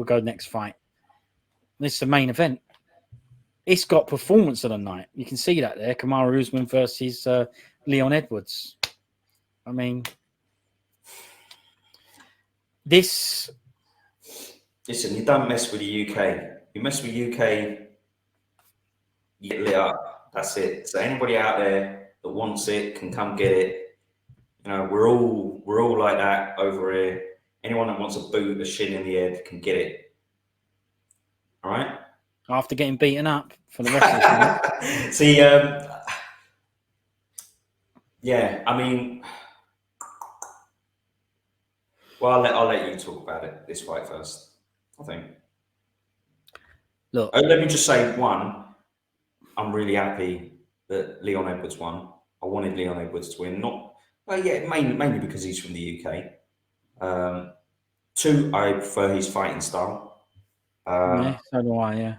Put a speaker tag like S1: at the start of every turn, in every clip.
S1: go next fight. This is the main event. It's got performance of the night. You can see that there. Kamaru Usman versus Leon Edwards. I mean, this...
S2: Listen, you don't mess with the UK. You mess with the UK, you get lit up. That's it. So anybody out there that wants it can come get it. You know, we're all like that over here. Anyone that wants a boot, a shin in the head can get it. All right?
S1: After getting beaten up for the rest of the night.
S2: See, yeah, I mean, well, I'll let you talk about it, this fight first, I think.
S1: Look,
S2: let me just say, one, I'm really happy that Leon Edwards won. I wanted Leon Edwards to win, mainly because he's from the UK. Two, I prefer his fighting style.
S1: Yeah, so do I, yeah.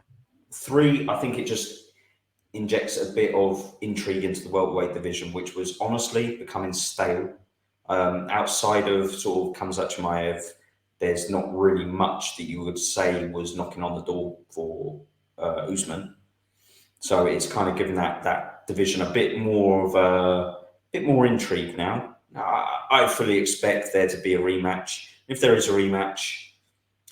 S2: Three, I think it just injects a bit of intrigue into the welterweight division, which was honestly becoming stale. Outside of sort of Khamzat Chimaev, there's not really much that you would say was knocking on the door for Usman. So it's kind of given that division a bit more intrigue now. I fully expect there to be a rematch. If there is a rematch,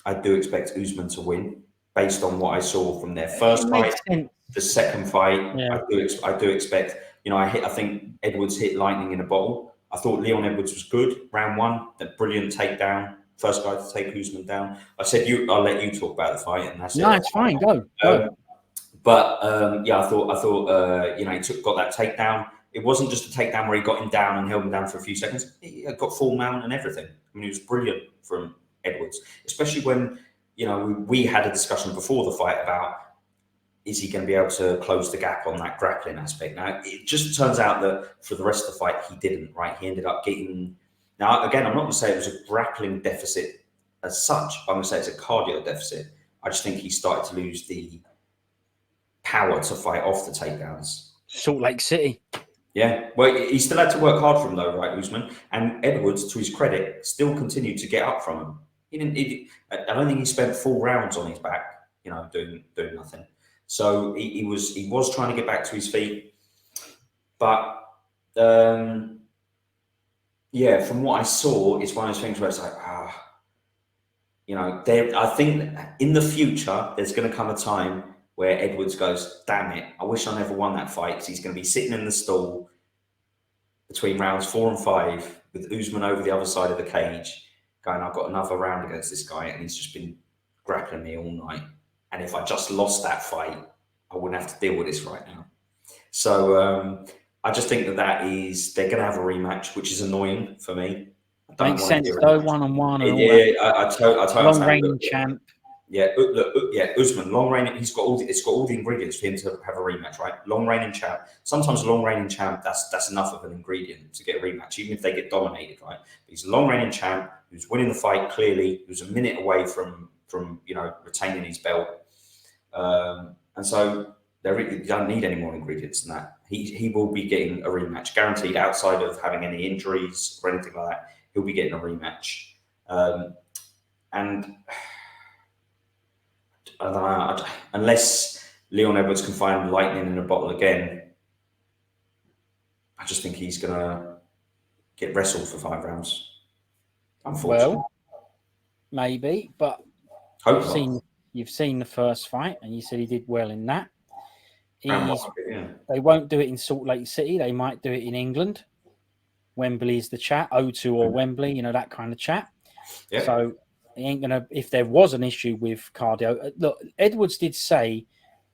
S2: I do expect Usman to win based on what I saw from their first fight. The second fight, yeah. I do expect. You know, I think Edwards hit lightning in a bottle. I thought Leon Edwards was good. Round one, that brilliant takedown. First guy to take Usman down. I said I'll let you talk about the fight, and that's it.
S1: No, it's fine. Go.
S2: Yeah, I thought you know, he got that takedown. It wasn't just a takedown where he got him down and held him down for a few seconds. He got full mount and everything. I mean, it was brilliant from Edwards, especially when, you know, we had a discussion before the fight about, is he going to be able to close the gap on that grappling aspect? Now, it just turns out that for the rest of the fight, he didn't, right? He ended up getting... Now, again, I'm not going to say it was a grappling deficit as such. I'm going to say it's a cardio deficit. I just think he started to lose the power to fight off the takedowns.
S1: Salt Lake City.
S2: Yeah, well, he still had to work hard for him, though, right, Usman? And Edwards, to his credit, still continued to get up from him. I don't think he spent full rounds on his back, you know, doing nothing. So he was trying to get back to his feet, but yeah, from what I saw, it's one of those things where it's like, you know, I think in the future there's going to come a time where Edwards goes, damn it, I wish I never won that fight, because he's going to be sitting in the stall between rounds 4 and 5 with Usman over the other side of the cage, going, I've got another round against this guy, and he's just been grappling me all night. And if I just lost that fight, I wouldn't have to deal with this right now. So I just think that they're going to have a rematch, which is annoying for me.
S1: Makes sense, though, one-on-one.
S2: Yeah, I totally
S1: long reigning champ.
S2: Yeah, Usman, long reigning. It's got all the ingredients for him to have a rematch, right? Long reigning champ. Sometimes a long reigning champ, that's enough of an ingredient to get a rematch, even if they get dominated, right? But he's a long reigning champ who's winning the fight clearly, who's a minute away from you know, retaining his belt. And so they really don't need any more ingredients than that. He will be getting a rematch, guaranteed, outside of having any injuries or anything like that. He'll be getting a rematch. And I don't know, unless Leon Edwards can find lightning in a bottle again, I just think he's going to get wrestled for 5 rounds. Unfortunately.
S1: Well, maybe, but you've seen the first fight, and you said he did well in that. They won't do it in Salt Lake City. They might do it in England. Wembley is the chat, O2 or Wembley, you know, that kind of chat.
S2: Yeah.
S1: So he ain't going to, if there was an issue with cardio. Look, Edwards did say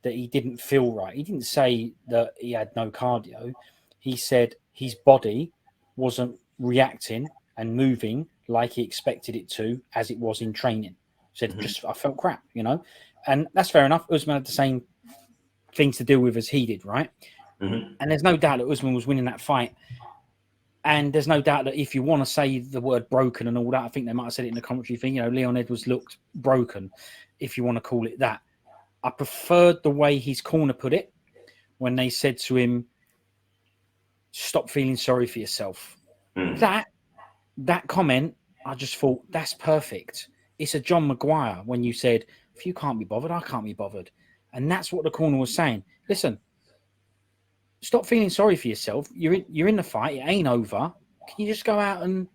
S1: that he didn't feel right. He didn't say that he had no cardio. He said his body wasn't reacting and moving like he expected it to as it was in training. He said, I felt crap, you know. And that's fair enough. Usman had the same things to deal with as he did, right? And there's no doubt that Usman was winning that fight. And there's no doubt that if you want to say the word broken and all that, I think they might have said it in the commentary thing, you know, Leon Edwards looked broken, if you want to call it that. I preferred the way his corner put it when they said to him, stop feeling sorry for yourself. That comment, I just thought, that's perfect. it's a John Maguire when you said, if you can't be bothered, I can't be bothered. And that's what the corner was saying. Listen, stop feeling sorry for yourself. You're in the fight. It ain't over. Can you just go out and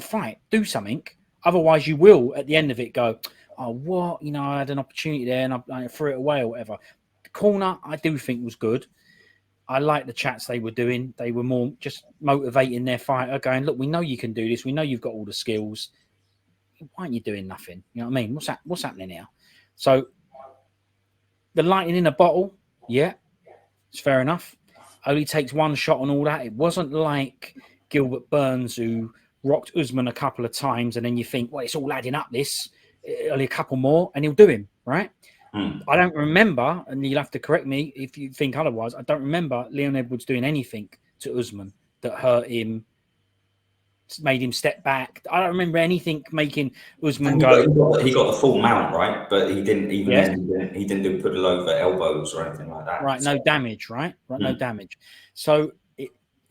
S1: fight? Do something. Otherwise, you will at the end of it go, oh, what? You know, I had an opportunity there and I threw it away or whatever. The corner, I do think was good. I like the chats they were doing. They were more just motivating their fighter, going, look, we know you can do this. We know you've got all the skills. Why aren't you doing nothing? You know what I mean? What's happening here? So the lightning in a bottle, yeah, it's fair enough. Only takes one shot on all that. It wasn't like Gilbert Burns, who rocked Usman a couple of times, and then you think, well, it's all adding up this. Only a couple more, and he'll do him, right? I don't remember, and you'll have to correct me if you think otherwise, I don't remember Leon Edwards doing anything to Usman that hurt him, made him step back. I don't remember anything making Usman go.
S2: He got the full mount, right? But he didn't even
S1: Yes.
S2: then. He didn't do put it over elbows or anything like that.
S1: Right, no damage, right? No damage. So,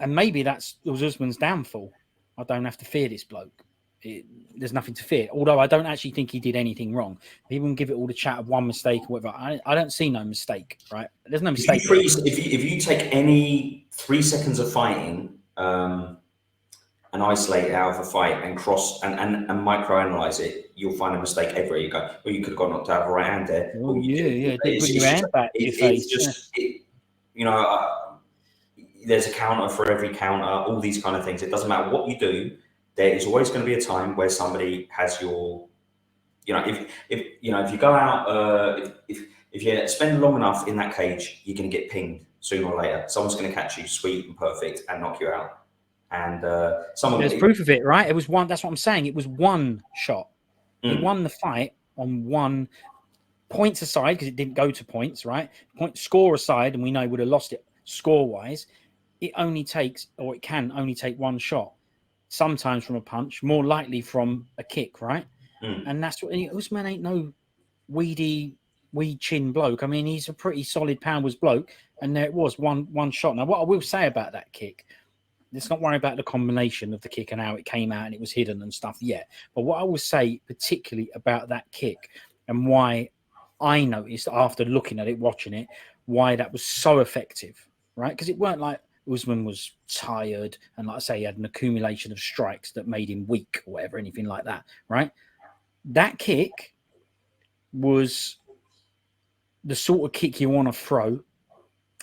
S1: and maybe it was Usman's downfall. I don't have to fear this bloke. There's nothing to fear. Although I don't actually think he did anything wrong. People can give it all the chat of one mistake or whatever. I don't see no mistake, right? There's no mistake.
S2: If you take any 3 seconds of fighting and isolate it out of a fight and cross and microanalyze it, you'll find a mistake everywhere you go. Well, you could have got knocked out of a right hand there.
S1: Oh, yeah. Put your hand back to your face.
S2: It's just, you know, there's a counter for every counter, all these kind of things. It doesn't matter what you do. There is always going to be a time where somebody has your, you know, if you go out, if you spend long enough in that cage, you're going to get pinged sooner or later. Someone's going to catch you sweet and perfect and knock you out. And
S1: there's proof of it, right? It was one. That's what I'm saying. It was one shot. He won the fight on one. Points aside, because it didn't go to points, right? Score aside, and we know he would have lost it score-wise. It can only take one shot. Sometimes from a punch, more likely from a kick, right? And that's what Usman ain't no weed chin bloke. I mean, he's a pretty solid pounders bloke, and there it was one shot. Now, what I will say about that kick, let's not worry about the combination of the kick and how it came out and it was hidden and stuff yet. But what I will say particularly about that kick and why I noticed after looking at it, watching it, why that was so effective, right? Because it weren't like Usman was tired and, like I say, he had an accumulation of strikes that made him weak or whatever, anything like that, right? That kick was the sort of kick you want to throw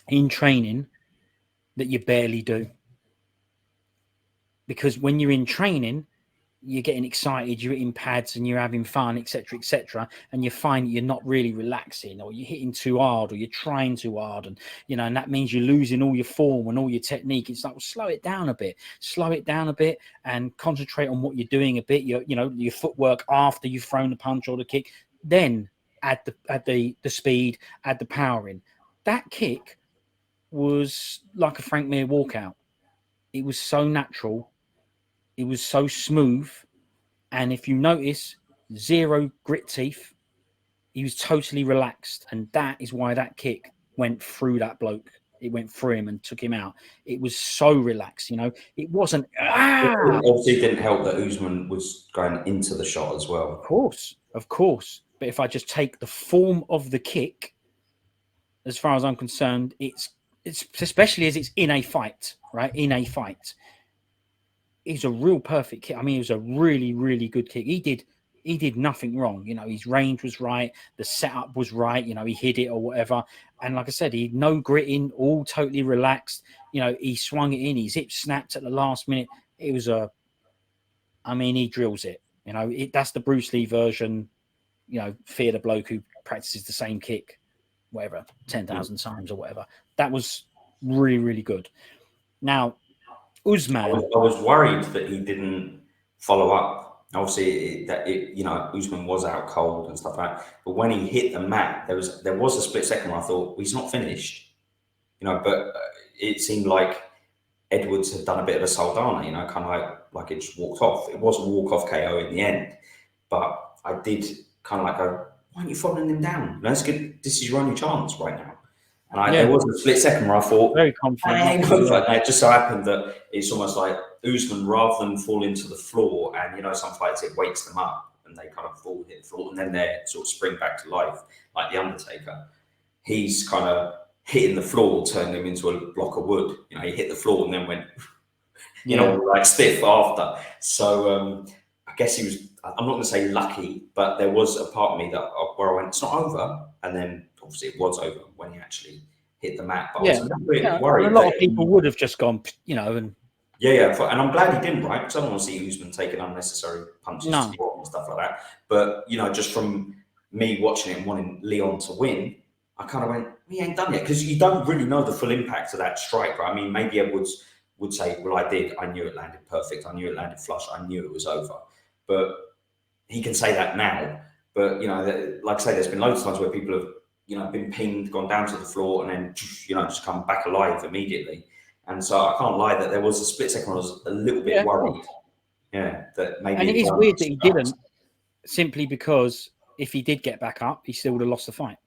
S1: in training that you barely do. Because when you're in training, you're getting excited, you're hitting pads and you're having fun, etc., and you find that you're not really relaxing, or you're hitting too hard, or you're trying too hard, and and that means you're losing all your form and all your technique. It's like, well, slow it down a bit, and concentrate on what you're doing a bit. Your footwork after you've thrown the punch or the kick, then add the speed, add the power in. That kick was like a Frank Mir walkout. It was so natural. It was so smooth. And if you notice, zero grit teeth. He was totally relaxed. And that is why that kick went through that bloke. It went through him and took him out. It was so relaxed, It wasn't...
S2: Obviously, it didn't help that Usman was going into the shot as well.
S1: Of course. But if I just take the form of the kick, as far as I'm concerned, it's especially as it's in a fight, right? In a fight. He's a real perfect kick. I mean, it was a really, really good kick. He did nothing wrong. His range was right. The setup was right. He hit it or whatever. And like I said, he had no gritting, all totally relaxed. He swung it in. His hip snapped at the last minute. It was he drills it. That's the Bruce Lee version. Fear the bloke who practices the same kick, whatever, 10,000 times or whatever. That was really, really good. Now, Usman.
S2: I was worried that he didn't follow up. Obviously, Usman was out cold and stuff like that. But when he hit the mat, there was a split second where I thought, well, he's not finished. But it seemed like Edwards had done a bit of a Saldana. Kind of like it just walked off. It was a walk-off KO in the end. But I did kind of go, why aren't you following him down? That's good. This is your only chance right now. And there was a split second where I thought,
S1: very confident.
S2: It just so happened that it's almost like Usman, rather than fall into the floor, and some fights it wakes them up. and they kind of fall, hit the floor, and then they sort of spring back to life, like the Undertaker. He's kind of hitting the floor, turned him into a block of wood. You know, he hit the floor and then went, you know, like stiff after. So I guess he was, I'm not going to say lucky, but there was a part of me that where I went, it's not over. And then obviously it was over when he actually hit the mat. But I was a little bit worried.
S1: A lot of people would have just gone, you know, and
S2: and I'm glad he didn't, right? Because I don't want to see Usman taking unnecessary punches to the body and stuff like that. But, you know, just from me watching it and wanting Leon to win, I kind of went, he ain't done yet. Because you don't really know the full impact of that strike, right? I mean, maybe Edwards would say, well, I did. I knew it landed perfect. I knew it landed flush. I knew it was over. But he can say that now. But, you know, like I say, there's been loads of times where people have, you know, been pinged, gone down to the floor, and then, you know, just come back alive immediately. And so I can't lie that there was a split second I was a little bit worried. Yeah, that maybe.
S1: And it is weird that he didn't, simply because if he did get back up, he still would have lost the fight.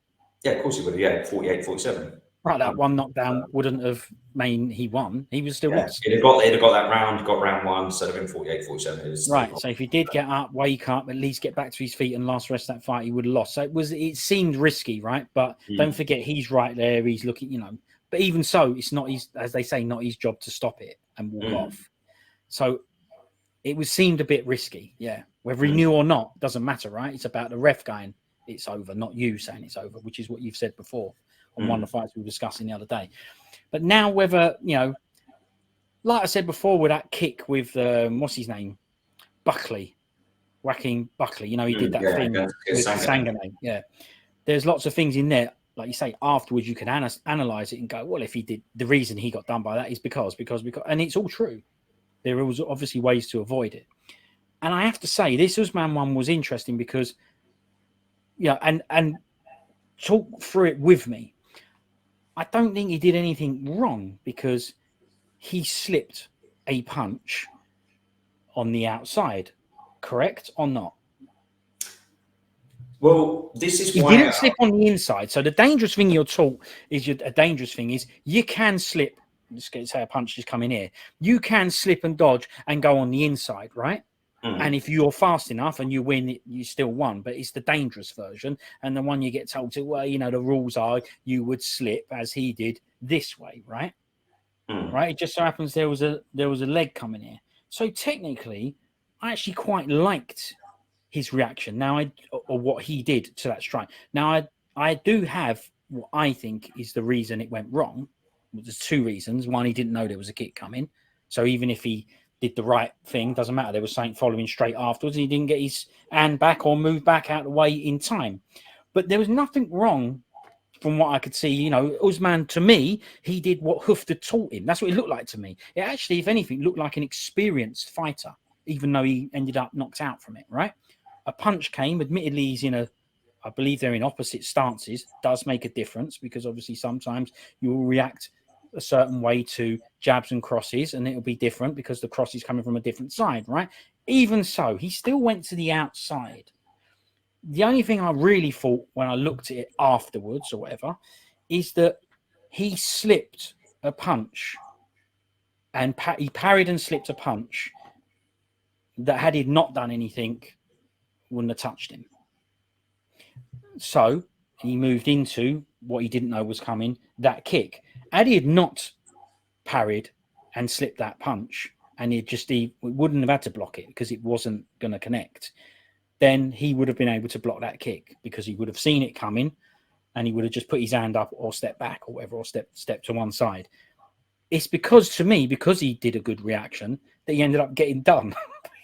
S2: Yeah, of course he would have. Yeah, 48-47.
S1: Right, that one knockdown wouldn't have mean he won. He was still lost.
S2: He'd have got that round, got round one instead of in 48-47.
S1: Right, so if he did get up, wake up, at least get back to his feet and last the rest of that fight, he would have lost. So it seemed risky, right? But don't forget, he's right there. He's looking, you know. But even so, it's not his, as they say, not his job to stop it and walk off. So it seemed a bit risky, yeah. Whether he knew or not, doesn't matter, right? It's about the ref going, it's over, not you saying it's over, which is what you've said before on one of the fights we were discussing the other day. But now whether, you know, like I said before with that kick with, what's his name? Buckley, whacking Buckley. You know, he did that thing with Sangane. Yeah. There's lots of things in there. Like you say, afterwards you can analyze it and go, well, if he did, the reason he got done by that is because, and it's all true. There was obviously ways to avoid it. And I have to say, this Usman one was interesting because, you know, and talk through it with me. I don't think he did anything wrong because he slipped a punch on the outside, correct or not?
S2: Well, this is
S1: why he didn't slip on the inside. So the dangerous thing you're taught is you can slip. Let's say a punch is coming here. You can slip and dodge and go on the inside, right? And if you're fast enough and you win, you still won. But it's the dangerous version, and the one you get told to. Well, you know, the rules are you would slip as he did this way, right? Right. It just so happens there was a leg coming here. So technically, I actually quite liked his reaction or what he did to that strike. Now I do have what I think is the reason it went wrong. There's two reasons. One, he didn't know there was a kick coming. So even if he did the right thing, doesn't matter. There was something following straight afterwards. He didn't get his hand back or move back out of the way in time. But there was nothing wrong from what I could see. You know, Usman, to me, he did what Hoof had taught him. That's what it looked like to me. It actually, if anything, looked like an experienced fighter, even though he ended up knocked out from it, right? A punch came. Admittedly, he's I believe they're in opposite stances. Does make a difference because obviously sometimes you will react a certain way to jabs and crosses, and it'll be different because the cross is coming from a different side, right? Even so, he still went to the outside. The only thing I really thought when I looked at it afterwards or whatever is that he slipped a punch and he parried and slipped a punch that had he not done anything wouldn't have touched him. So he moved into what he didn't know was coming, that kick. Had he had not parried and slipped that punch, and he wouldn't have had to block it because it wasn't going to connect, then he would have been able to block that kick because he would have seen it coming and he would have just put his hand up or step back or whatever, or step to one side. It's because he did a good reaction that he ended up getting done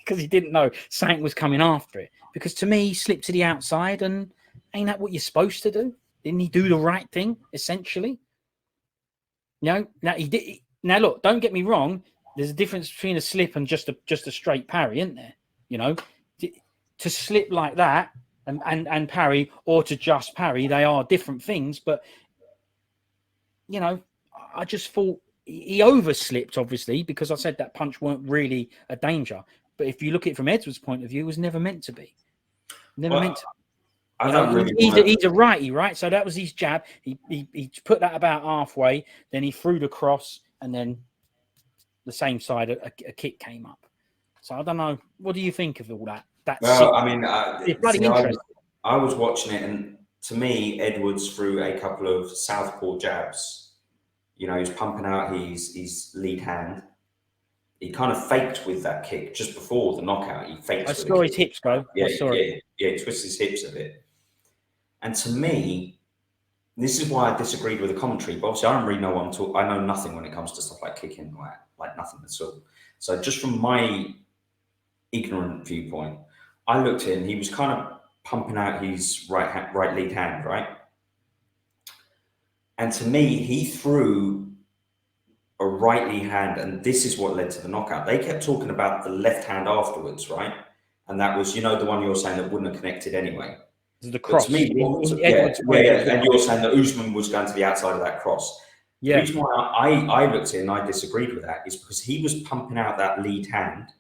S1: because he didn't know something was coming after it. Because to me, he slipped to the outside, and ain't that what you're supposed to do? Didn't he do the right thing, essentially? You know, now he did. Now, look, don't get me wrong. There's a difference between a slip and just a straight parry, isn't there? You know, to slip like that and parry, or to just parry, they are different things. But, you know, I just thought he overslipped, obviously, because I said that punch weren't really a danger. But if you look at it from Edwards' point of view, it was never meant to be. Never meant to.
S2: I don't really
S1: he's a righty, right? So that was his jab. He put that about halfway. Then he threw the cross, and then the same side, a kick came up. So I don't know. What do you think of all that? That's sick.
S2: Well, I mean,
S1: It's bloody
S2: see,
S1: interesting.
S2: I was watching it, and to me, Edwards threw a couple of southpaw jabs. You know, he's pumping out his lead hand. He kind of faked with that kick just before the knockout. He fakes
S1: I
S2: with a
S1: saw
S2: kick.
S1: his hips go.
S2: Yeah,
S1: I saw it.
S2: he twists his hips a bit. And to me, this is why I disagreed with the commentary. But obviously, I don't really know what I'm talking. I know nothing when it comes to stuff like kicking, like nothing at all. So just from my ignorant viewpoint, I looked in. He was kind of pumping out his right lead hand, right? And to me, he threw a right lead hand, and this is what led to the knockout. They kept talking about the left hand afterwards, right? And that was, you know, the one you're saying that wouldn't have connected anyway.
S1: The
S2: But to
S1: cross
S2: me,
S1: in Edwards' fight.
S2: and you're saying that Usman was going to the outside of that cross. The
S1: Yeah,
S2: reason why I looked at it and I disagreed with that is because he was pumping out that lead hand,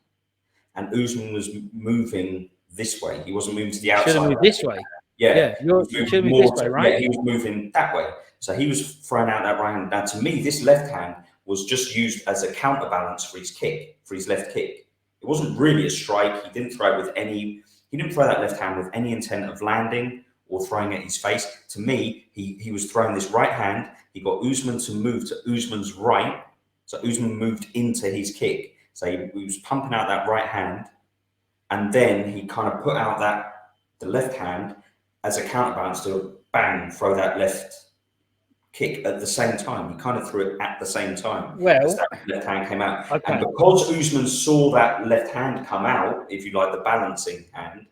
S2: and Usman was moving this way. He wasn't moving to the
S1: should have
S2: outside.
S1: moved this way.
S2: Yeah, he was
S1: You should
S2: moving
S1: have moved
S2: more.
S1: this way, right?
S2: Yeah, he was moving that way. So he was throwing out that right hand. Now, to me, this left hand was just used as a counterbalance for his kick, for his left kick. It wasn't really a strike. He didn't throw it with any. He didn't throw that left hand with any intent of landing or throwing at his face. To me, he was throwing this right hand. He got Usman to move to Usman's right. So Usman moved into his kick. So he was pumping out that right hand. And then he kind of put out the left hand as a counterbalance to bang, throw that left kick at the same time. He kind of threw it at the same time as
S1: Well,
S2: that left hand came out.
S1: okay.
S2: And because Usman saw that left hand come out, if you like, the balancing hand,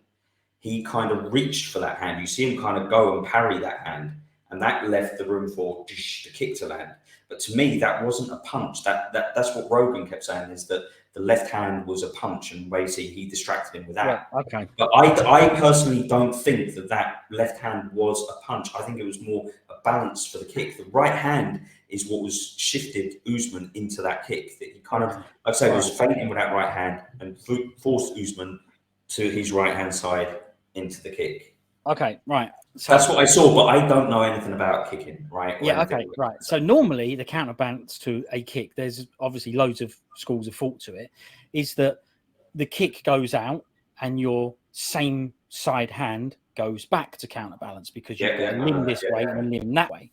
S2: he kind of reached for that hand. You see him kind of go and parry that hand, and that left the room for the kick to land. But to me, that wasn't a punch. That's what Rogan kept saying, is that the left hand was a punch, and basically he distracted him with that.
S1: Yeah, okay.
S2: But I personally don't think that left hand was a punch. I think it was more a balance for the kick. The right hand is what was shifted Usman into that kick. That he kind of, like I say, was feinting with that right hand and forced Usman to his right hand side into the kick.
S1: Okay, right. So
S2: that's what I saw, but I don't know anything about kicking, right?
S1: Yeah, okay, right. So normally the counterbalance to a kick, there's obviously loads of schools of thought to it, is that the kick goes out and your same side hand goes back to counterbalance because you've got a limb this way and a limb that way.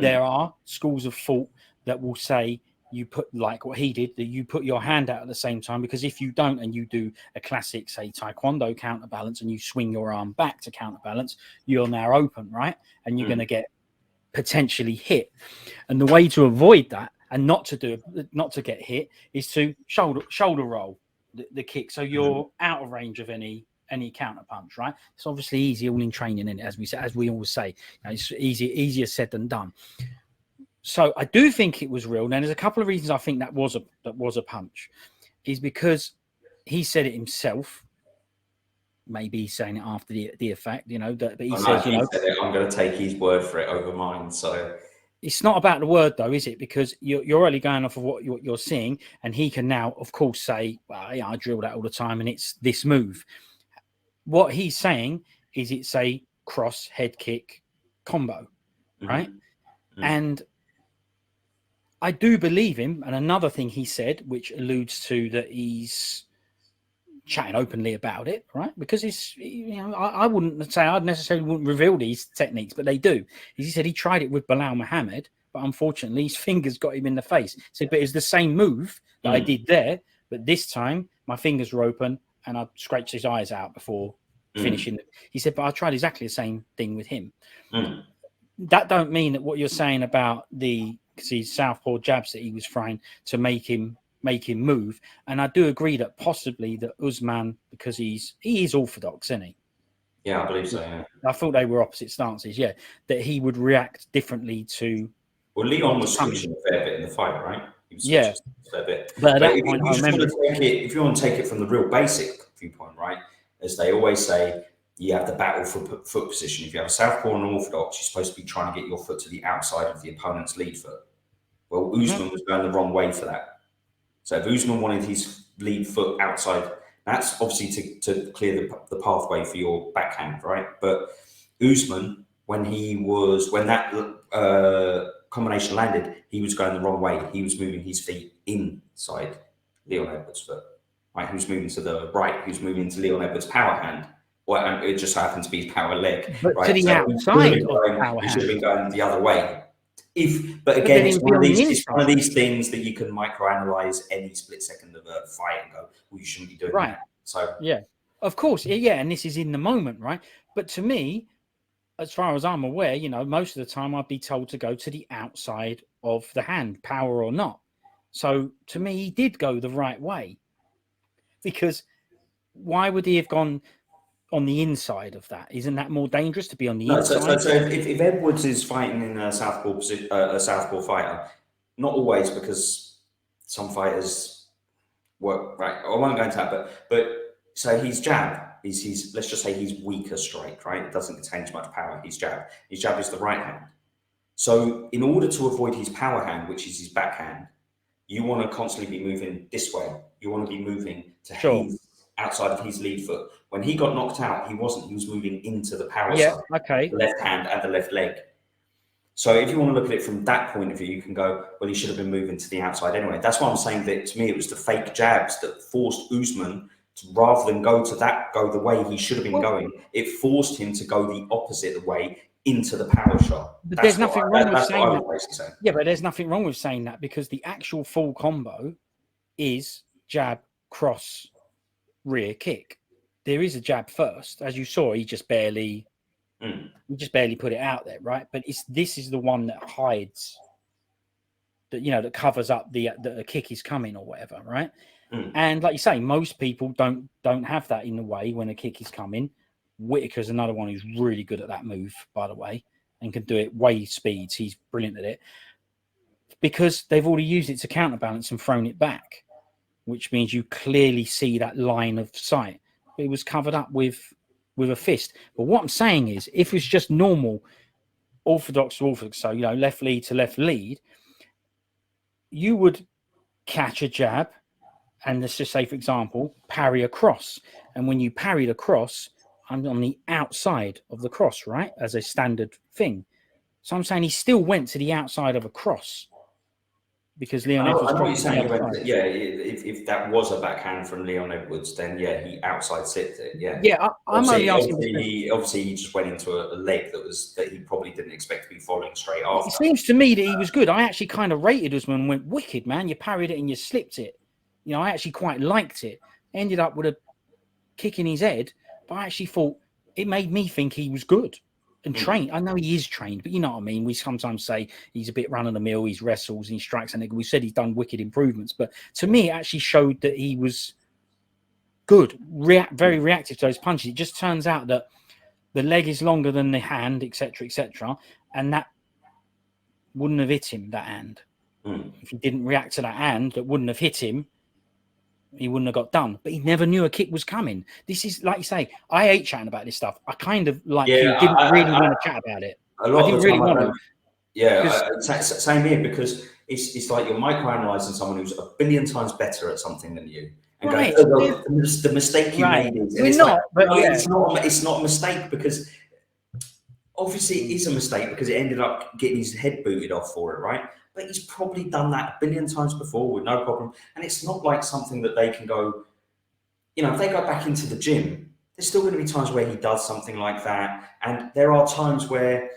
S1: There are schools of thought that will say you put, like what he did, that you put your hand out at the same time, because if you don't and you do a classic, say, taekwondo counterbalance and you swing your arm back to counterbalance, you're now open, right? And you're going to get potentially hit. And the way to avoid that and not to get hit is to shoulder roll the kick, so you're out of range of any counter punch, right? It's obviously easy all in training, in it, as we always say. It's easier said than done. So I do think it was real. Now there's a couple of reasons I think that was a punch, is because he said it himself. Maybe he's saying it after the effect, you know. But he says, you know,
S2: I'm going to take his word for it over mine. So
S1: it's not about the word, though, is it? Because you're only going off of what you're seeing, and he can now, of course, say, "Well, yeah, I drill that all the time, and it's this move." What he's saying is it's a cross head kick combo, right? And I do believe him. And another thing he said, which alludes to that he's chatting openly about it, right? Because it's, you know, I wouldn't say, I'd necessarily wouldn't reveal these techniques, but they do. He said he tried it with Bilal Muhammad, but unfortunately his fingers got him in the face. He said, but it's the same move that I did there, but this time my fingers were open and I scratched his eyes out before finishing. He said, but I tried exactly the same thing with him. That don't mean that what you're saying about these southpaw jabs that he was trying to make him move. And I do agree that possibly that Usman, because he is orthodox, isn't he?
S2: Yeah, I believe so. Yeah.
S1: I thought they were opposite stances. Yeah, that he would react differently to.
S2: Well, Leon was switching a fair bit in the fight, right? He was
S1: yeah,
S2: a fair bit.
S1: But at that
S2: if
S1: point,
S2: you just want to take it, if you want to take it from the real basic viewpoint, right? As they always say, you have the battle for foot position. If you have a southpaw and an orthodox, you're supposed to be trying to get your foot to the outside of the opponent's lead foot. Well, Usman was going the wrong way for that. So if Usman wanted his lead foot outside, that's obviously to clear the pathway for your backhand, right? But Usman, when that combination landed, he was going the wrong way. He was moving his feet inside Leon Edwards' foot. right? Who's moving to the right? Who's moving to Leon Edwards' power hand? Well, it just happened to be his power leg,
S1: But to
S2: right?
S1: the
S2: So
S1: outside of the power
S2: he should have
S1: hand.
S2: been going the other way. But
S1: But
S2: again,
S1: then it would be on the
S2: it's one of
S1: inside.
S2: these things that you can microanalyze any split second of a fight and go, well, you shouldn't be doing
S1: Right.
S2: that. So
S1: Yeah. Of course. Yeah. And this is in the moment, right? But to me, as far as I'm aware, most of the time I'd be told to go to the outside of the hand, power or not. So to me, he did go the right way, because why would he have gone on the inside of that? Isn't that more dangerous to be on the
S2: no,
S1: inside?
S2: so if Edwards is fighting in a southpaw position, a southpaw fighter, not always, because some fighters work right. I won't go into that, but so his jab is his. Let's just say he's weaker strike, right? It doesn't contain as much power. His jab is the right hand. So in order to avoid his power hand, which is his backhand, you want to constantly be moving this way. You want to be moving to
S1: Sure.
S2: his outside of his lead foot. When he got knocked out, he wasn't. He was moving into the power
S1: Yeah.
S2: side,
S1: Okay.
S2: the left hand and the left leg. So if you want to look at it from that point of view, you can go, well, he should have been moving to the outside anyway. That's why I'm saying that to me, it was the fake jabs that forced Usman to, rather than go the way he should have been going, it forced him to go the opposite way into the power shot.
S1: But there's nothing wrong with saying that.
S2: Basically saying.
S1: Yeah, but there's nothing wrong with saying that, because the actual full combo is jab, cross, rear kick. There is a jab first, as you saw. He just barely put it out there, right? But this is the one that hides, that that covers up the kick is coming or whatever, right? And like you say, most people don't have that in the way when a kick is coming. Whitaker's another one who's really good at that move, by the way, and can do it way speeds. He's brilliant at it, because they've already used it to counterbalance and thrown it back, which means you clearly see that line of sight. It was covered up with a fist. But what I'm saying is, if it's just normal orthodox to orthodox, so left lead to left lead, you would catch a jab and, let's just say, for example, parry a cross. And when you parried a cross, I'm on the outside of the cross, right, as a standard thing. So I'm saying he still went to the outside of a cross, because Leon Edwards dropped
S2: what you're
S1: saying.
S2: Yeah, if that was a backhand from Leon Edwards, then yeah, he outside sipped it. Yeah,
S1: yeah. I'm only asking.
S2: Obviously, he just went into a leg that he probably didn't expect to be following straight after.
S1: It seems to me that he was good. I actually kind of rated Usman and went, wicked, man. You parried it and you slipped it. I actually quite liked it. Ended up with a kick in his head, but I actually thought it made me think he was good and trained. I know he is trained, but you know what I mean? We sometimes say he's a bit run of the mill, he wrestles, he strikes, and we said he's done wicked improvements. But to me, it actually showed that he was good, very reactive to those punches. It just turns out that the leg is longer than the hand, etc., and that wouldn't have hit him, that hand. If he didn't react to that hand, that wouldn't have hit him, he wouldn't have got done. But he never knew a kick was coming. This is, like you say, I hate chatting about this stuff. I kind of, like you, didn't really want to chat about it.
S2: A lot
S1: I didn't really want to.
S2: Yeah, same here, because it's like you're microanalyzing someone who's a billion times better at something than you, and
S1: right.
S2: going, oh, well, the mistake you made is.
S1: We're not, but
S2: no,
S1: yeah.
S2: it's not a mistake, because obviously it is a mistake, because it ended up getting his head booted off for it, right? But he's probably done that a billion times before with no problem. And it's not like something that they can go, if they go back into the gym, there's still going to be times where he does something like that. And there are times where,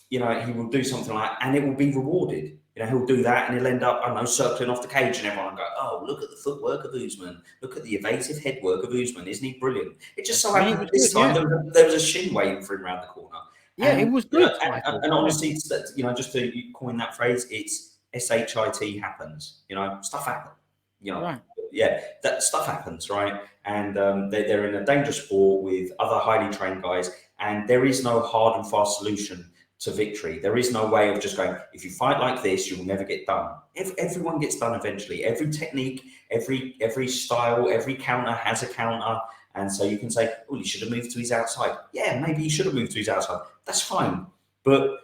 S2: he will do something like that and it will be rewarded. He'll do that and he'll end up, I don't know, circling off the cage, and everyone will go, oh, look at the footwork of Usman. Look at the evasive head work of Usman. Isn't he brilliant? It just so happened this time there was a shin waiting for him around the corner.
S1: Yeah, it was good.
S2: And honestly, just to coin that phrase, it's SHIT happens. Stuff happens.
S1: Right.
S2: Yeah, that stuff happens, right? And they're in a dangerous sport with other highly trained guys, and there is no hard and fast solution to victory. There is no way of just going, if you fight like this, you will never get done. Everyone gets done eventually. Every technique, every style, every counter has a counter. And so you can say, oh, he should have moved to his outside. Yeah, maybe he should have moved to his outside. That's fine. But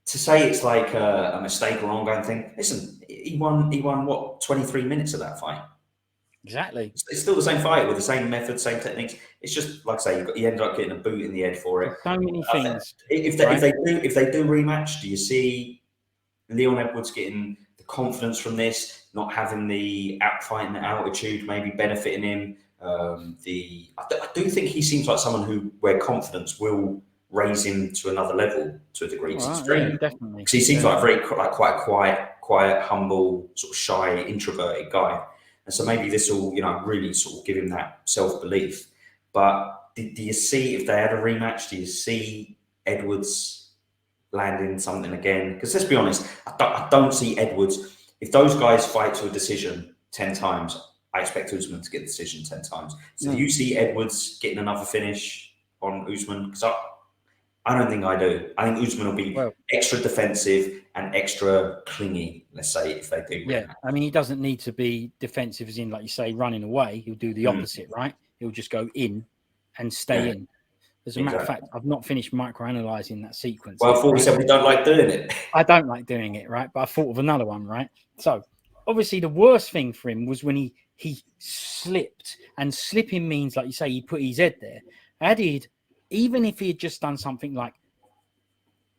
S2: to say it's like a mistake or ongoing thing, listen, he won what, 23 minutes of that fight.
S1: Exactly.
S2: It's still the same fight with the same method, same techniques. It's just like I say, you ended up getting a boot in the head for it.
S1: So many things.
S2: If they do rematch, do you see Leon Edwards getting the confidence from this? not having the fighting altitude maybe benefiting him. I do think he seems like someone where confidence will raise him to another level to a degree.
S1: Yeah, definitely.
S2: Because he seems like quite a quiet, humble, sort of shy, introverted guy. And so maybe this will, really sort of give him that self-belief. But do you see, if they had a rematch, do you see Edwards landing something again? Because let's be honest, I don't see Edwards. If those guys fight to a decision 10 times, I expect Usman to get the decision 10 times. So do you see Edwards getting another finish on Usman? Because I don't think I do. I think Usman will be extra defensive and extra clingy, let's say, if they do.
S1: Yeah, I mean, he doesn't need to be defensive as in, like you say, running away. He'll do the opposite, right? He'll just go in and stay in. As a matter of fact, I've not finished microanalyzing that sequence.
S2: Well, I thought we said we don't like doing it.
S1: I don't like doing it, right? But I thought of another one, right? So, obviously, the worst thing for him was when he slipped. And slipping means, like you say, he put his head there. Even if he had just done something like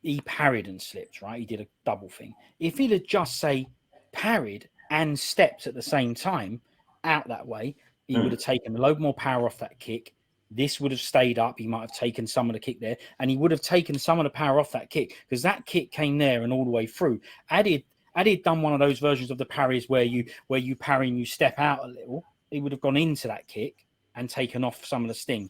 S1: he parried and slipped, right? He did a double thing. If he'd have just, say, parried and stepped at the same time out that way, he would have taken a load more power off that kick. This would have stayed up. He might have taken some of the kick there, and he would have taken some of the power off that kick because that kick came there and all the way through. Had he done one of those versions of the parries where you parry and you step out a little, he would have gone into that kick and taken off some of the sting.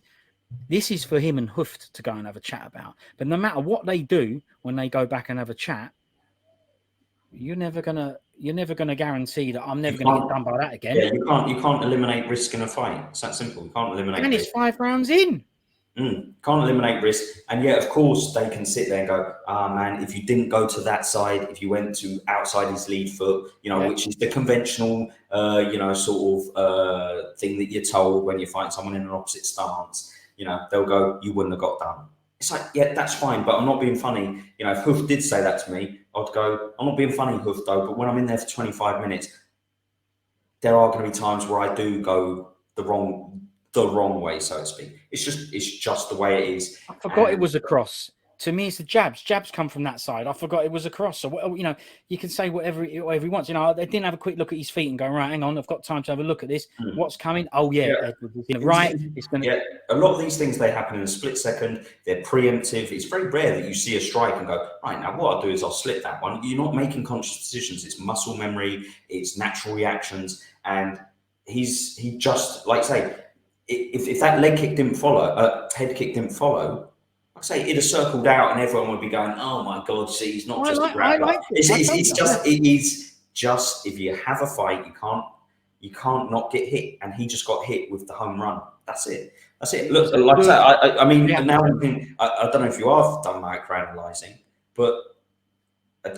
S1: This is for him and Hooft to go and have a chat about. But no matter what they do when they go back and have a chat, you're never gonna guarantee that I'm never gonna get done by that again.
S2: Yeah, you can't eliminate risk in a fight. It's that simple. You can't eliminate.
S1: And
S2: risk.
S1: it's 5 rounds in.
S2: Can't eliminate risk. And yet, of course, they can sit there and go, man, if you didn't go to that side, if you went to outside his lead foot, which is the conventional, sort of thing that you're told when you fight someone in an opposite stance, they'll go, you wouldn't have got done. It's like, yeah, that's fine, but I'm not being funny. If Hoof did say that to me, I'd go, I'm not being funny, Hoof, though, but when I'm in there for 25 minutes, there are going to be times where I do go the wrong way, so to speak. It's just the way it is.
S1: I forgot it was a cross. To me, it's the jabs. Jabs come from that side. I forgot it was a cross. So, you can say whatever he wants. They didn't have a quick look at his feet and go, right, hang on, I've got time to have a look at this. What's coming? Oh, yeah. Edwards is right. It's going to...
S2: Yeah, a lot of these things, they happen in a split second. They're preemptive. It's very rare that you see a strike and go, right, now what I'll do is I'll slip that one. You're not making conscious decisions. It's muscle memory. It's natural reactions. And he just, like say, if that leg kick didn't follow, head kick didn't follow, I'd say it'd have circled out and everyone would be going, "Oh my God, see, he's not just a grappler." It is just if you have a fight, you can't not get hit, and he just got hit with the home run. That's it. Look, like I said, I mean, now I don't know if you have done microanalyzing, but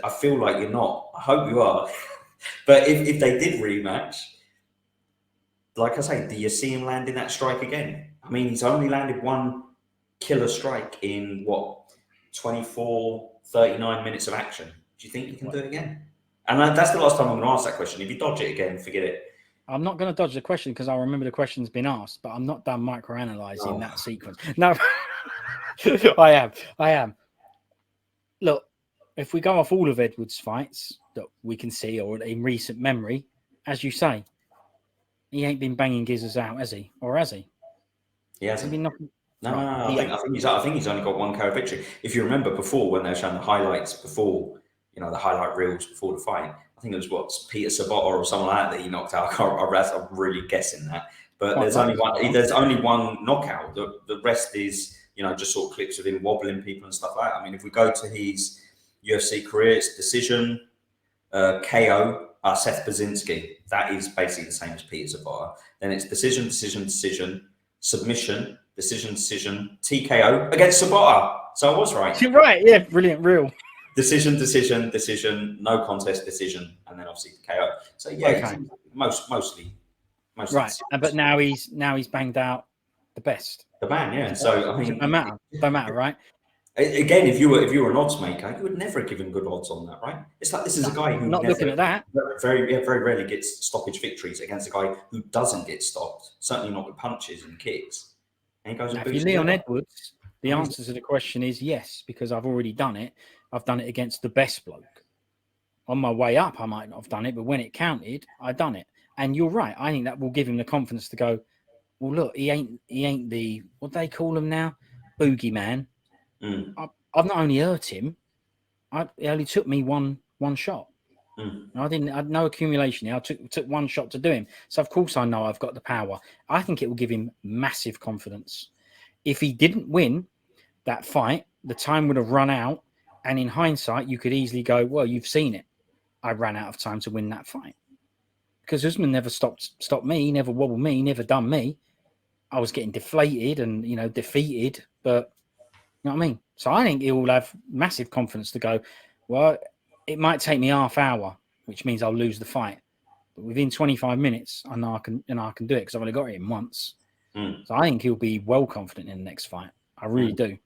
S2: I feel like you're not. I hope you are. But if they did rematch, like I say, do you see him landing that strike again? I mean, he's only landed one killer strike in 24, 39 minutes of action. Do you think you can do it again? And that's the last time I'm going to ask that question. If you dodge it again, forget it.
S1: I'm not going to dodge the question because I remember the question's been asked, but I'm not done microanalyzing that sequence. No, I am. Look, if we go off all of Edwards' fights that we can see or in recent memory, as you say, he ain't been banging gizzards out, has he? Or has he?
S2: He hasn't.
S1: Has he been knocking?
S2: No. I think he's only got one KO victory. If you remember before, when they were showing the highlights before, the highlight reels before the fight, I think it was Peter Sabota or someone like that he knocked out. I'm really guessing that, but there's only one. There's only one knockout. The rest is just sort of clips of him wobbling people and stuff like that. I mean, if we go to his UFC career, it's decision, KO. Seth Brzezinski. That is basically the same as Peter Sabota. Then it's decision, submission, decision, TKO against Sabota. So I was right.
S1: You're right. Yeah, brilliant. Real.
S2: Decision, no contest, decision, and then obviously KO. So yeah, mostly.
S1: Right, but now he's banged out the best.
S2: The ban, yeah. So I mean,
S1: don't matter, right?
S2: Again, if you were an odds maker, you would never have given good odds on that, right? It's like this is a guy who
S1: looking at that
S2: very rarely gets stoppage victories against a guy who doesn't get stopped. Certainly not with punches and kicks. And he goes and
S1: if you're Leon Edwards, the answer to the question is yes, because I've already done it. I've done it against the best bloke. On my way up, I might not have done it, but when it counted, I done it. And you're right. I think that will give him the confidence to go, well, look, he ain't the, what they call him now, boogeyman. I've not only hurt him, it only took me one shot. I had no accumulation. I took one shot to do him. So of course I know I've got the power. I think it will give him massive confidence. If he didn't win that fight, the time would have run out. And in hindsight, you could easily go, well, you've seen it. I ran out of time to win that fight. Because Usman never stopped me, he never wobbled me, he never done me. I was getting deflated and, defeated. But, you know what I mean? So I think he will have massive confidence to go, well, it might take me half hour, which means I'll lose the fight. But within 25 minutes, I know I can do it because I've only got him once. So I think he'll be well confident in the next fight. I really do.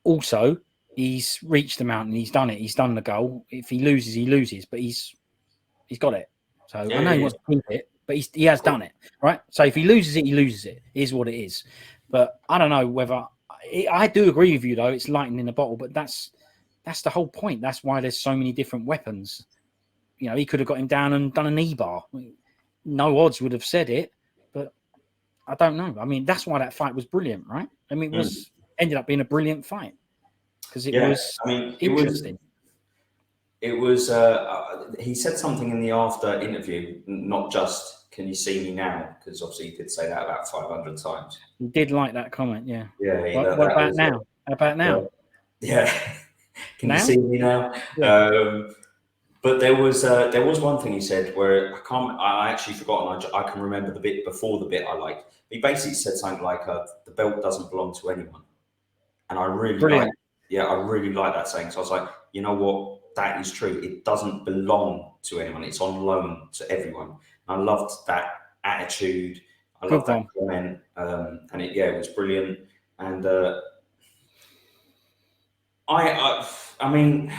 S1: Also, he's reached the mountain. He's done it. He's done the goal. If he loses, he loses. But he's got it. So I know he wants to keep it, but he has done it, right? So if he loses it, he loses it. It is what it is. But I don't know whether I do agree with you though. It's lightning in a bottle, but that's the whole point. That's why there's so many different weapons. He could have got him down and done a knee bar. No odds would have said it, but I don't know. I mean, that's why that fight was brilliant, right? I mean, it ended up being a brilliant fight because it was interesting.
S2: It was. He said something in the after interview, not just "Can you see me now?" Because obviously he did say that about 500 times.
S1: He did like that comment, yeah.
S2: Yeah.
S1: What about now? How about now?
S2: Yeah. Can
S1: now?
S2: you see me now?
S1: Yeah.
S2: But there was one thing he said where I actually forgot, and I can remember the bit before the bit I liked. He basically said something like, "The belt doesn't belong to anyone," and I really like. Yeah, I really like that saying. So I was like, you know what? That is true. It doesn't belong to anyone. It's on loan to everyone. And I loved that attitude. I loved that comment. And it was brilliant. And I mean,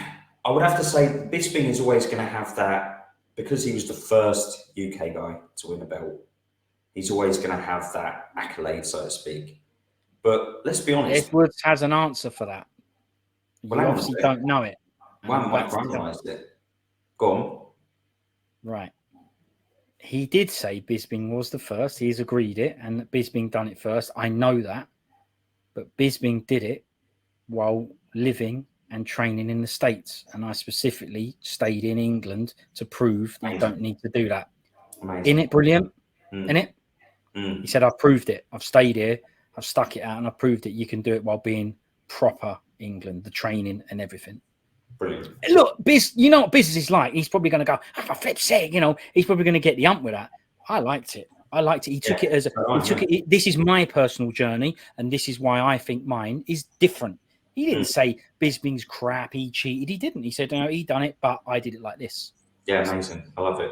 S2: I would have to say Bisping is always going to have that because he was the first UK guy to win a belt. He's always going to have that accolade, so to speak. But let's be honest.
S1: Edwards has an answer for that. You obviously don't know it.
S2: Why am I randomised it? Go on.
S1: Right. He did say Bisping was the first. He's agreed it, and that Bisping done it first. I know that. But Bisping did it while living and training in the States. And I specifically stayed in England to prove that you don't need to do that.
S2: Amazing.
S1: Isn't it brilliant? Isn't it? He said, I've proved it. I've stayed here. I've stuck it out, and I've proved that you can do it while being proper England, the training and everything.
S2: Brilliant.
S1: Look, you know what business is like. He's probably going to go, for flip's sake, he's probably going to get the ump with that. I liked it. He took it as this is my personal journey, and this is why I think mine is different. He didn't say Bisping's crap, he cheated. He didn't. He said, no, he done it, but I did it like this.
S2: Yeah, amazing. I love it.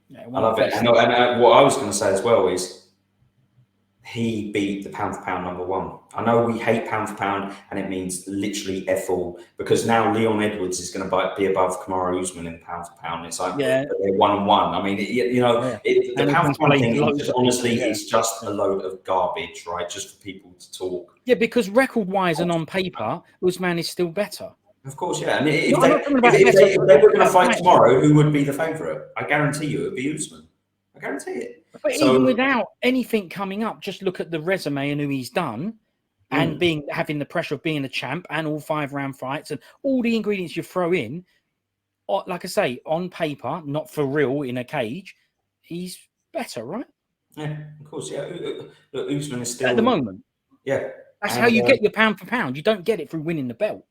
S1: Yeah,
S2: I love it. And what I was going to say as well is he beat the pound for pound number one. I know we hate pound for pound, and it means literally F all, because now Leon Edwards is going to be above Kamaru Usman in pound for pound. It's like they're 1-1. I mean, the pound for pound thing, honestly, is just a load of garbage, right? Just for people to talk.
S1: Yeah, because record-wise and on paper, Usman is still better.
S2: Of course, yeah. And if they were going to fight tomorrow, who would be the favourite? I guarantee you it would be Usman. I guarantee it.
S1: But even without anything coming up, just look at the resume and who he's done, and having the pressure of being a champ and all 5-round fights and all the ingredients you throw in. Like I say, on paper, not for real in a cage, he's better, right?
S2: Yeah, of course. Yeah, look, Usman is still
S1: at the moment.
S2: Yeah,
S1: that's how you get your pound for pound. You don't get it through winning the belt.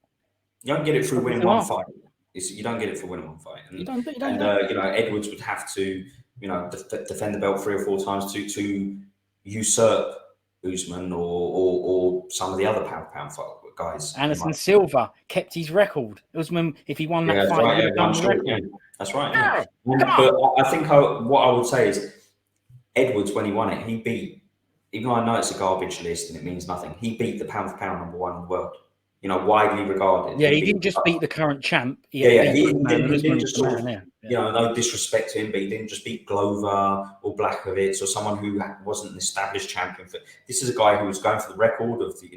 S2: You don't get it through winning one fight. You don't get it for winning one fight. And,
S1: you don't.
S2: Edwards would have to, defend the belt 3 or 4 times to usurp Usman or some of the other pound for pound guys.
S1: Anderson Silva kept his record. Usman, if he won that fight, he would have done the record.
S2: Yeah. That's right. Yeah. But I think what I would say is Edwards, when he won it, he beat. Even though I know it's a garbage list and it means nothing, he beat the pound for pound number one in the world. Widely regarded.
S1: Yeah, he didn't just beat the current champ.
S2: He didn't just sort of, no disrespect to him, but he didn't just beat Glover or Blachowicz or someone who wasn't an established champion. This is a guy who was going for the record of the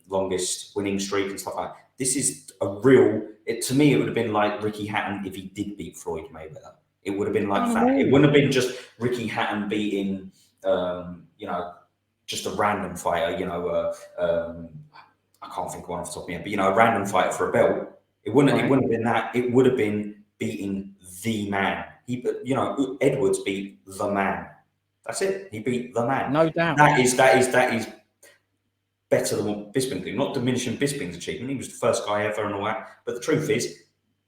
S2: longest winning streak and stuff like that. this is a real. To me, it would have been like Ricky Hatton if he did beat Floyd Mayweather. It would have been like that. It wouldn't have been just Ricky Hatton beating, just a random fighter. I can't think of one off the top of my head, but a random fighter for a belt. It wouldn't. Right. It wouldn't have been that. It would have been beating the man. Edwards beat the man. That's it. He beat the man.
S1: No doubt.
S2: That is better than what Bisping did. Not diminishing Bisping's achievement. He was the first guy ever and all that. But the truth is,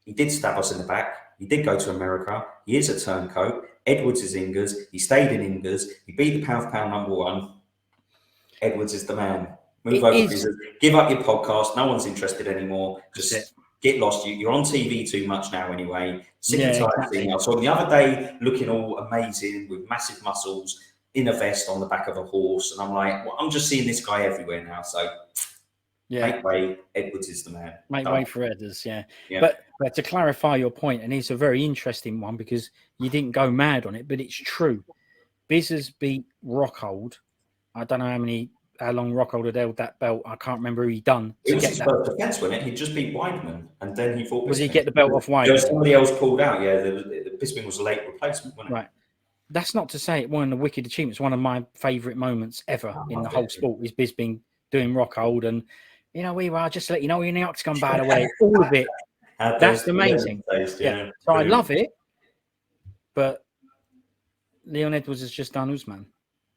S2: he did stab us in the back. He did go to America. He is a turncoat. Edwards is Ingers. He stayed in Ingers. He beat the pound for pound number one. Edwards is the man. Move over, give up your podcast. No one's interested anymore. Just get lost. You're on TV too much now anyway. Sick and tired of seeing us. So the other day, looking all amazing with massive muscles in a vest on the back of a horse. And I'm like, well, I'm just seeing this guy everywhere now. So make way. Edwards is the man.
S1: Make way for Edwards, yeah. But to clarify your point, and it's a very interesting one because you didn't go mad on it, but it's true. Biz has beat Rockhold. I don't know how long Rockhold had held that belt. I can't remember who he done.
S2: It was his first defense, wasn't it? He just beat Weidman, and then he fought Bisping.
S1: Was he get the belt off Weidman?
S2: Somebody else pulled out. Yeah, Bisping was a late replacement, wasn't it?
S1: Right. That's not to say it wasn't a wicked achievement. It's one of my favourite moments ever in the whole sport is Bisping doing Rockhold. And, we were, just to let you know, in the octagon, by the way, all of it. That's amazing. So I love it. But Leon Edwards has just done Usman.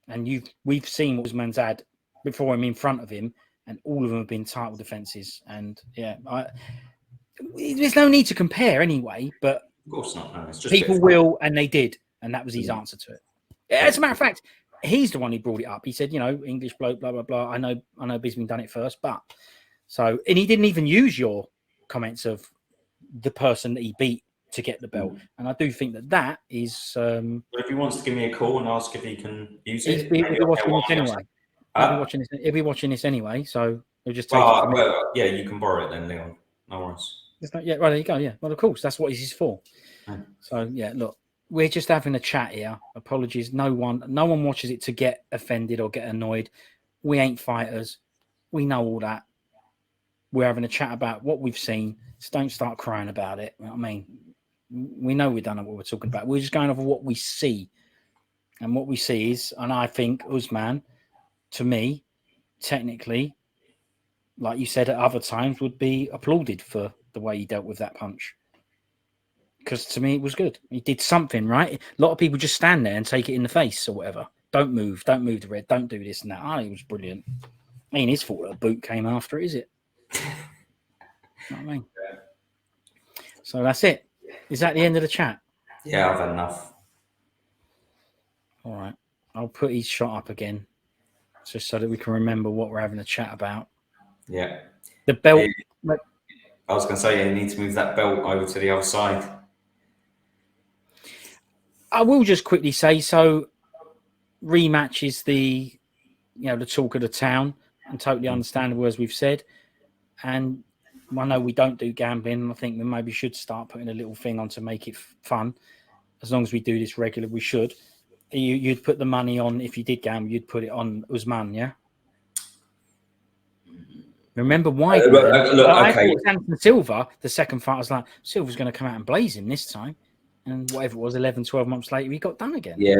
S1: And we've seen what Usman's had before him in front of him, and all of them have been title defences. And there's no need to compare anyway, but
S2: of course not. No, it's just
S1: people will, and they did, and that was his answer to it. As a matter of fact, he's the one who brought it up. He said, English bloke, blah blah blah. I know Bisping done it first, but and he didn't even use your comments of the person that he beat to get the belt. And I do think that is.
S2: Well, if he wants to give me a call and ask if he can use it,
S1: he'll be watching this anyway. He'll be watching this anyway, so he'll just take
S2: it. Well, yeah, you can borrow it then, Leon. No worries.
S1: Right, there you go. Yeah, well, of course, that's what he's for. So yeah, look, we're just having a chat here. Apologies, no one watches it to get offended or get annoyed. We ain't fighters. We know all that. We're having a chat about what we've seen. So don't start crying about it. You know what I mean, we know we don't know what we're talking about. We're just going over what we see, and what we see is, and I think Usman, to me, technically, like you said at other times, would be applauded for the way he dealt with that punch. Because to me, it was good. He did something right. A lot of people just stand there and take it in the face or whatever. Don't move the red. Don't do this and that. Oh, it was brilliant. I mean, his fault a boot came after it, is it? You know what I mean? So that's it. Is that the end of the chat?
S2: Yeah, I've had enough.
S1: All right. I'll put his shot up again, just so that we can remember what we're having a chat about.
S2: Yeah.
S1: The belt.
S2: I was going to say, you need to move that belt over to the other side.
S1: I will just quickly say, so rematch is the talk of the town, and totally understandable, as we've said. And I know we don't do gambling. I think we maybe should start putting a little thing on to make it fun. As long as we do this regularly, we should. You'd put the money on, if you did gamble, you'd put it on Usman, yeah? Remember why? I thought Anderson Silva, the second fight, I was like, Silva's going to come out and blaze him this time. And whatever it was, 11, 12 months later, he got done again.
S2: Yeah,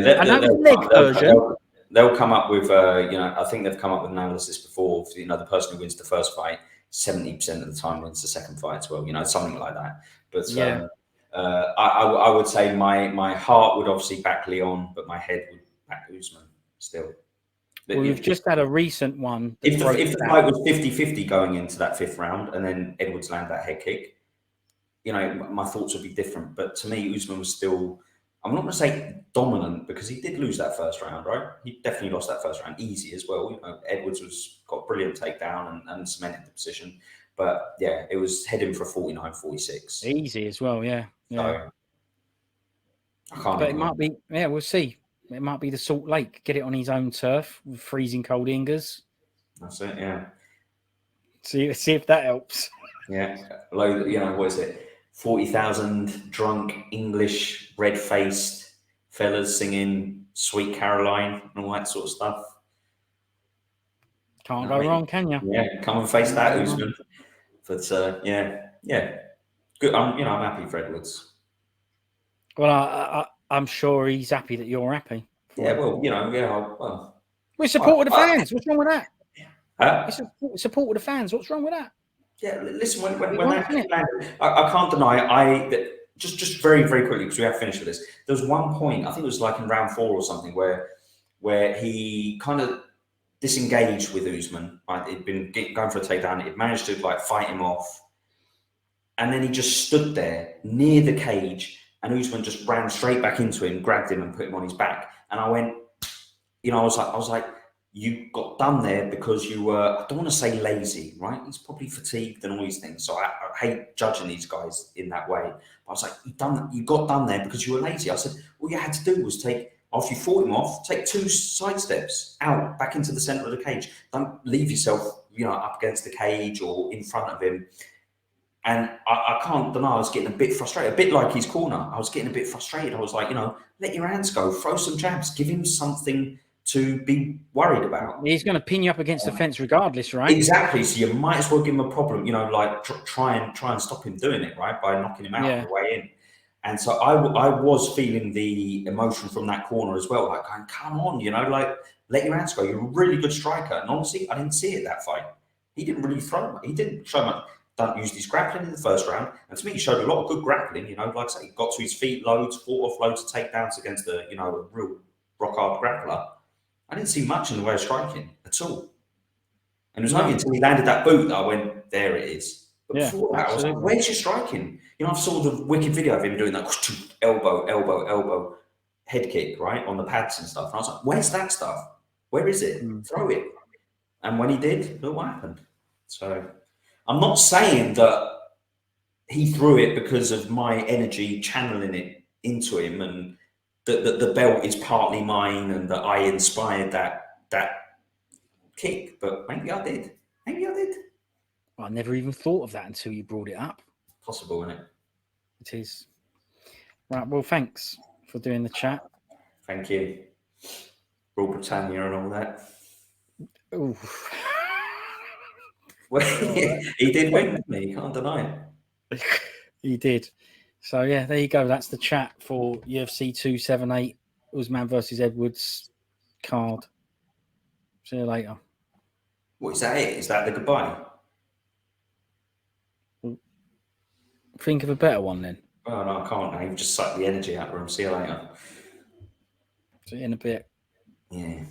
S2: they'll come up with, I think they've come up with analysis before. The person who wins the first fight, 70% of the time wins the second fight as well. Something like that. But I would say my heart would obviously back Leon, but my head would back Usman still.
S1: Well, we've just had a recent one.
S2: If the fight was 50-50 going into that fifth round, and then Edwards landed that head kick, my thoughts would be different. But to me, Usman was still, I'm not going to say dominant, because he did lose that first round, right? He definitely lost that first round easy as well. Edwards got a brilliant takedown and cemented the position. But yeah, it was heading for 49-46.
S1: Easy as well, yeah.
S2: So, I can't.
S1: But it might be, we'll see. It might be the Salt Lake. Get it on his own turf with freezing cold Ingers.
S2: That's it, yeah.
S1: See if that helps.
S2: Yeah. What is it? 40,000 drunk English red-faced fellas singing Sweet Caroline and all that sort of stuff.
S1: Can't go wrong, can you?
S2: Yeah, come and face that, Usman. But yeah, good. I'm happy for Edwards.
S1: Well, I'm sure he's happy that you're happy.
S2: Yeah, well, well.
S1: We support the fans. What's wrong with that?
S2: Huh?
S1: It's support with the fans. What's wrong with that?
S2: Yeah, listen, when
S1: We
S2: that
S1: want
S2: game
S1: it.
S2: landed, I can't deny that just very, very quickly, because we have finished with this. There was one point, I think it was like in round 4 or something, where he kind of disengaged with Usman. Right? He'd been going for a takedown. He'd managed to like fight him off, and then he just stood there near the cage, and Usman just ran straight back into him, grabbed him, and put him on his back. And I went, I was like, you got done there because you were, I don't want to say lazy, right? He's probably fatigued and all these things. So I hate judging these guys in that way. But I was like, you got done there because you were lazy. I said, all you had to do was after you fought him off, take 2 side steps out, back into the center of the cage. Don't leave yourself, up against the cage or in front of him. And I can't deny I was getting a bit frustrated, a bit like his corner. I was getting a bit frustrated. I was like, let your hands go, throw some jabs, give him something to be worried about.
S1: He's going to pin you up against the fence regardless, right?
S2: Exactly. So you might as well give him a problem, like try and stop him doing it, right? By knocking him out on the way in. And so I was feeling the emotion from that corner as well, like, come on, like, let your hands go. You're a really good striker. And honestly, I didn't see it that fight. He didn't really throw. He didn't show much. Don't use his grappling in the first round. And to me, he showed a lot of good grappling. Like I say, he got to his feet loads, fought off loads of takedowns against a real rock hard grappler. I didn't see much in the way of striking at all. And it was only until he landed that boot that I went, there it is. But before that, I was like, where's your striking? I saw the wicked video of him doing that elbow, head kick, right, on the pads and stuff. And I was like, where's that stuff? Where is it? Throw it. And when he did, look what happened. So I'm not saying that he threw it because of my energy channeling it into him and that the belt is partly mine and that I inspired that kick, but maybe I did.
S1: Well, I never even thought of that until you brought it up.
S2: Possible, isn't it?
S1: It is. Right, well, thanks for doing the chat.
S2: Thank you. Rule Britannia and all that.
S1: Ooh.
S2: Well, he did win, didn't he? You can't deny it.
S1: He did. So, yeah, there you go. That's the chat for UFC 278, Usman versus Edwards card. See you later.
S2: What is that it? Is that the goodbye?
S1: Think of a better one then.
S2: Oh, no, I can't now. You've just sucked the energy out of him. See you later.
S1: See you in a bit.
S2: Yeah.